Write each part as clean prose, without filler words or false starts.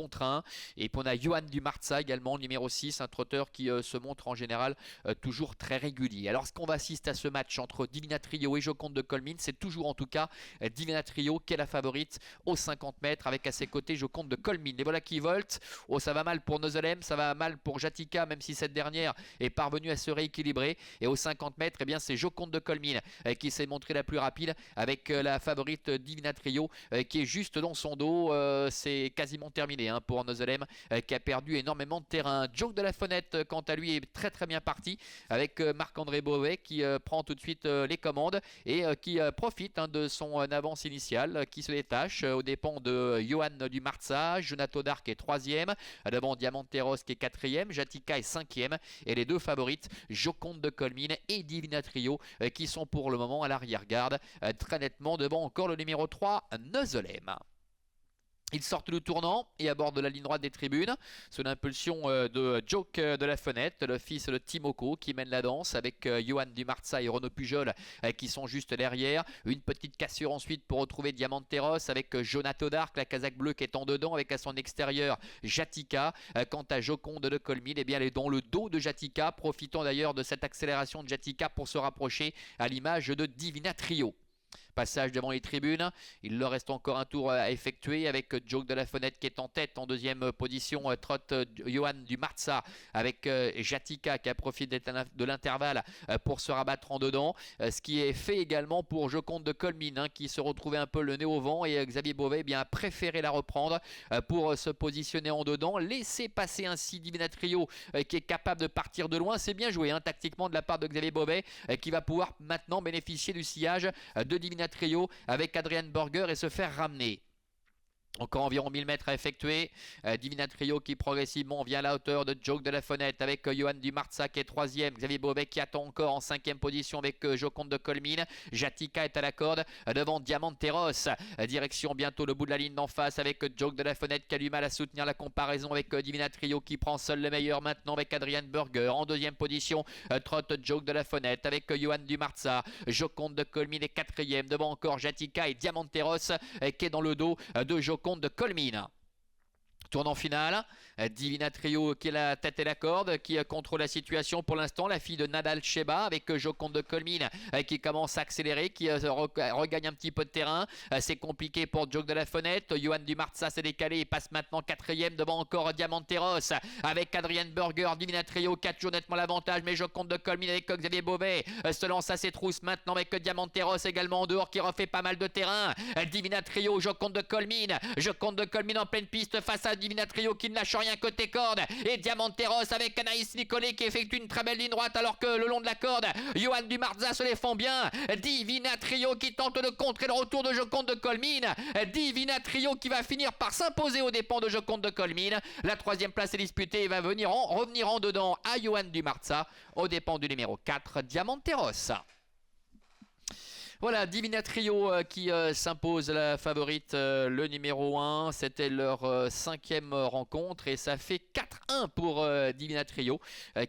contre 1. Et puis on a Johan Dumarza également, numéro 6, un trotteur qui se montre en général toujours très régulier. Alors, ce qu'on va assister à ce match entre Divina Trio et Joconde de Colmine, c'est toujours en tout cas Divina Trio qui est la favorite aux 50 mètres avec à ses côtés Joconde de Colmine. Et voilà qui volte. Oh, ça va mal pour Nozelem, ça va mal pour Jatika, même si cette dernière est parvenue à se rééquilibrer. Et aux 50 mètres, eh bien, c'est Joconde de Colmine qui s'est montrée la plus rapide avec la favorite Divina Trio qui est juste dans son dos. C'est quasiment terminé pour Nozelem qui a perdu énormément de terrain. Joke de la Fenêtre, quant à lui, est très très bien parti avec Marc-André Beauvais qui prend tout de suite les commandes et qui profite de son avance initiale qui se détache aux dépens de Johan Dumarza. Jonato Dark est 3e, devant Diamanteros qui est 4e, Jatika est 5e et les deux favorites Joconde de Colmine et Divina Trio qui sont pour le moment à l'arrière-garde très nettement devant encore le numéro 3 Nozelem. Ils sortent le tournant et abordent la ligne droite des tribunes sous l'impulsion de Joke de la Fenêtre, le fils de Timoko qui mène la danse avec Johan Dumarza et Renaud Pujol qui sont juste derrière. Une petite cassure ensuite pour retrouver Diamanteros avec Jonato Dark, la casaque bleue qui est en dedans avec à son extérieur Jatika. Quant à Joconde de Colmine, eh bien, elle est dans le dos de Jatika, profitant d'ailleurs de cette accélération de Jatika pour se rapprocher à l'image de Divina Trio. Passage devant les tribunes, il leur reste encore un tour à effectuer avec Joke de la Fenêtre qui est en tête. En deuxième position, trotte Johan Dumarza avec Jatika qui a profité de l'intervalle pour se rabattre en dedans. Ce qui est fait également pour Joconde de Colmine qui se retrouvait un peu le nez au vent et Xavier Beauvais a préféré la reprendre pour se positionner en dedans. Laisser passer ainsi Divina Trio qui est capable de partir de loin. C'est bien joué tactiquement de la part de Xavier Beauvais qui va pouvoir maintenant bénéficier du sillage de Divina Trio avec Adrian Burger et se faire ramener. Encore environ 1000 mètres à effectuer. Divina Trio qui progressivement vient à la hauteur de Joke de la Fenêtre avec Johan Dumarza qui est 3e. Xavier Beauvais qui attend encore en 5e position avec Joconde de Colmine. Jatika est à la corde devant Diamanteros. Direction bientôt le bout de la ligne d'en face avec Joke de la Fenêtre qui a du mal à soutenir la comparaison avec Divina Trio qui prend seul le meilleur maintenant avec Adrian Burger. En deuxième position, trotte Joke de la Fenêtre avec Johan Dumarza. Joconde de Colmine est 4e devant encore Jatika et Diamanteros qui est dans le dos de Joconde de Colmine. Tournant final, Divina Trio qui est la tête et la corde, qui contrôle la situation pour l'instant. La fille de Nadal Sheba avec Joconde de Colmine qui commence à accélérer, qui regagne un petit peu de terrain. C'est compliqué pour Joke de la Fenêtre. Johan Dumarza s'est décalé, il passe maintenant 4e devant encore Diamanteros avec Adrian Burger. Divina Trio qui a toujours nettement l'avantage, mais Joconde de Colmine avec Xavier Beauvais se lance à ses trousses maintenant avec Diamanteros également en dehors qui refait pas mal de terrain. Divina Trio, Joconde de Colmine en pleine piste face à Divina Trio qui ne lâche rien côté corde et Diamanteros avec Anaïs Nicolé qui effectue une très belle ligne droite alors que le long de la corde Johan Dumarza se défend bien. Divina Trio qui tente de contrer le retour de Joconde de Colmine. Divina Trio qui va finir par s'imposer aux dépens de Joconde de Colmine. La 3e place est disputée et va revenir en dedans à Johan Dumarza aux dépens du numéro 4 Diamanteros. Voilà, Divina Trio qui s'impose la favorite, le numéro 1. C'était leur 5e rencontre et ça fait 4-1 pour Divina Trio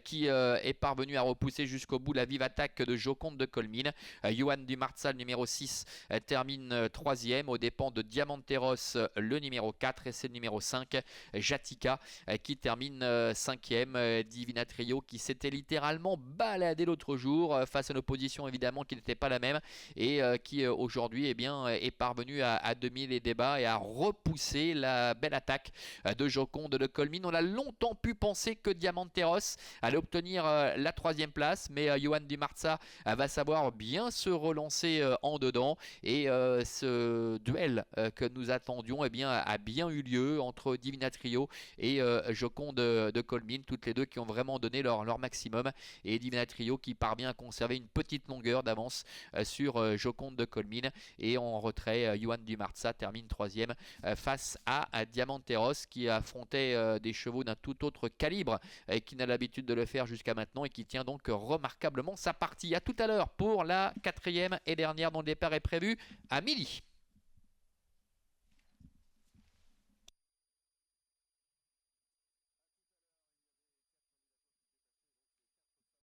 qui est parvenu à repousser jusqu'au bout la vive attaque de Joconde de Colmine. Johan Dumarza, le numéro 6, termine 3e aux dépens de Diamanteros, le numéro 4. Et c'est le numéro 5, Jatika, qui termine 5e. Divina Trio qui s'était littéralement baladé l'autre jour face à une opposition évidemment qui n'était pas la même. Et qui aujourd'hui est parvenu à demi les débats et à repousser la belle attaque de Joconde de Colmine. On a longtemps pu penser que Diamanteros allait obtenir la 3e place, mais Johan Dumarza va savoir bien se relancer en dedans et ce duel que nous attendions a bien eu lieu entre Divina Trio et Joconde de Colmine, toutes les deux qui ont vraiment donné leur maximum, et Divina Trio qui parvient à conserver une petite longueur d'avance sur Joconde de Colmine. Et en retrait, Johan Dumarza termine 3e face à Diamanteros qui affrontait des chevaux d'un tout autre calibre et qui n'a l'habitude de le faire jusqu'à maintenant et qui tient donc remarquablement sa partie. À tout à l'heure pour la 4e et dernière dont le départ est prévu à midi.